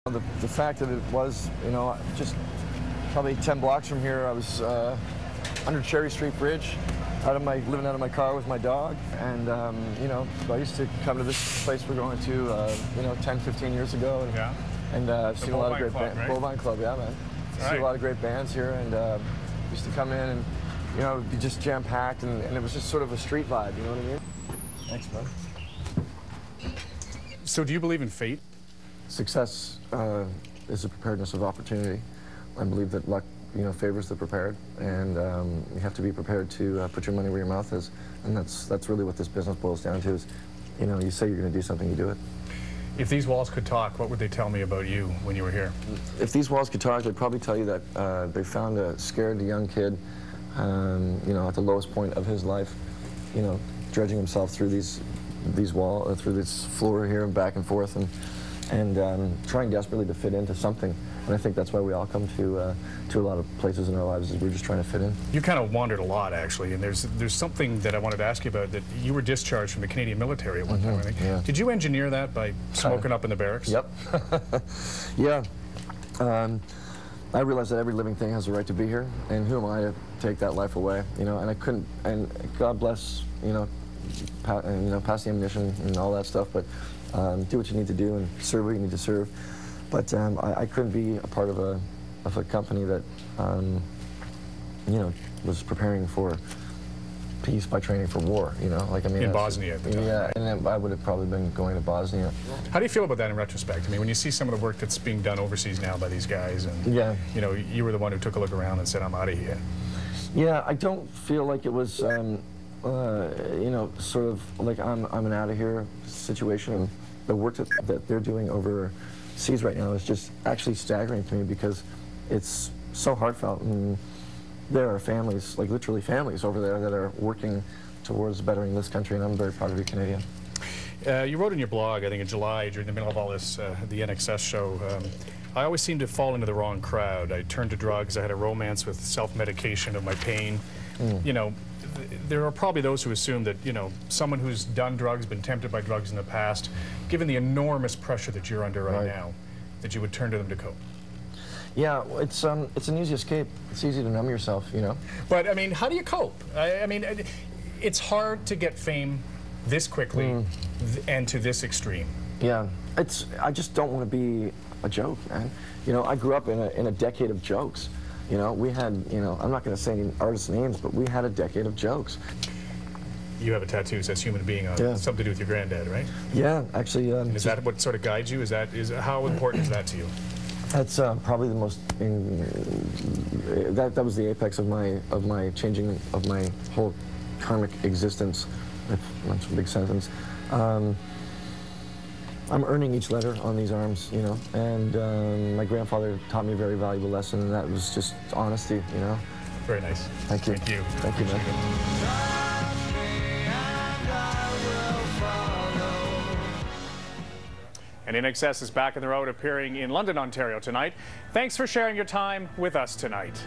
The fact that it was, just probably 10 blocks from here, I was under Cherry Street Bridge, living out of my car with my dog, and I used to come to this place we're going to, 10, 15 years ago, and I've seen a lot of great bands. Right? Bovine Club, yeah, man. I've seen a lot of great bands here, and used to come in and it'd be just jam packed, and it was just sort of a street vibe. You know what I mean? Thanks, bud. So, do you believe in fate? Success is a preparedness of opportunity. I believe that luck, favors the prepared, and you have to be prepared to put your money where your mouth is, and that's really what this business boils down to. Is, you say you're going to do something, you do it. If these walls could talk, what would they tell me about you when you were here? If these walls could talk, they'd probably tell you that they found a scared young kid, at the lowest point of his life, dredging himself through through this floor here and back and forth, and trying desperately to fit into something. And I think that's why we all come to a lot of places in our lives, is we're just trying to fit in. You kind of wandered a lot, actually, and there's something that I wanted to ask you about, that you were discharged from the Canadian military at one time, I think. Yeah. Did you engineer that by smoking up in the barracks? Yep. Yeah. I realized that every living thing has a right to be here, and who am I to take that life away? And I couldn't, and God bless, pass the ammunition and all that stuff, but do what you need to do and serve what you need to serve. But I couldn't be a part of a company that, was preparing for peace by training for war, in Bosnia at the time. Yeah, and then I would have probably been going to Bosnia. How do you feel about that in retrospect? I mean, when you see some of the work that's being done overseas now by these guys, and you were the one who took a look around and said, I'm out of here. Yeah, I don't feel like it was, sort of like I'm an out of here situation. The work that they're doing overseas right now is just actually staggering to me, because it's so heartfelt, and there are families, like literally families over there, that are working towards bettering this country, and I'm very proud to be Canadian. You wrote in your blog, I think in July, during the middle of all this, the Inxs show, I always seem to fall into the wrong crowd. I turned to drugs, I had a romance with self-medication of my pain. There are probably those who assume that, someone who's done drugs, been tempted by drugs in the past, given the enormous pressure that you're under right now, that you would turn to them to cope. Yeah, it's an easy escape. It's easy to numb yourself, But, I mean, how do you cope? I mean, it's hard to get fame this quickly and to this extreme. Yeah, I just don't want to be a joke, man. I grew up in a decade of jokes. We had, I'm not going to say any artists' names, but we had a decade of jokes. You have a tattoo that says human being on it. Something to do with your granddad, right? Yeah, actually. Is that what sort of guides you? How important is that to you? That's probably the most. That was the apex of my changing of my whole karmic existence. That's a big sentence. I'm earning each letter on these arms, and my grandfather taught me a very valuable lesson, and that was just honesty, Very nice. Thank you. Thank you. Thank you, man. And Inxs is back on the road, appearing in London, Ontario tonight. Thanks for sharing your time with us tonight.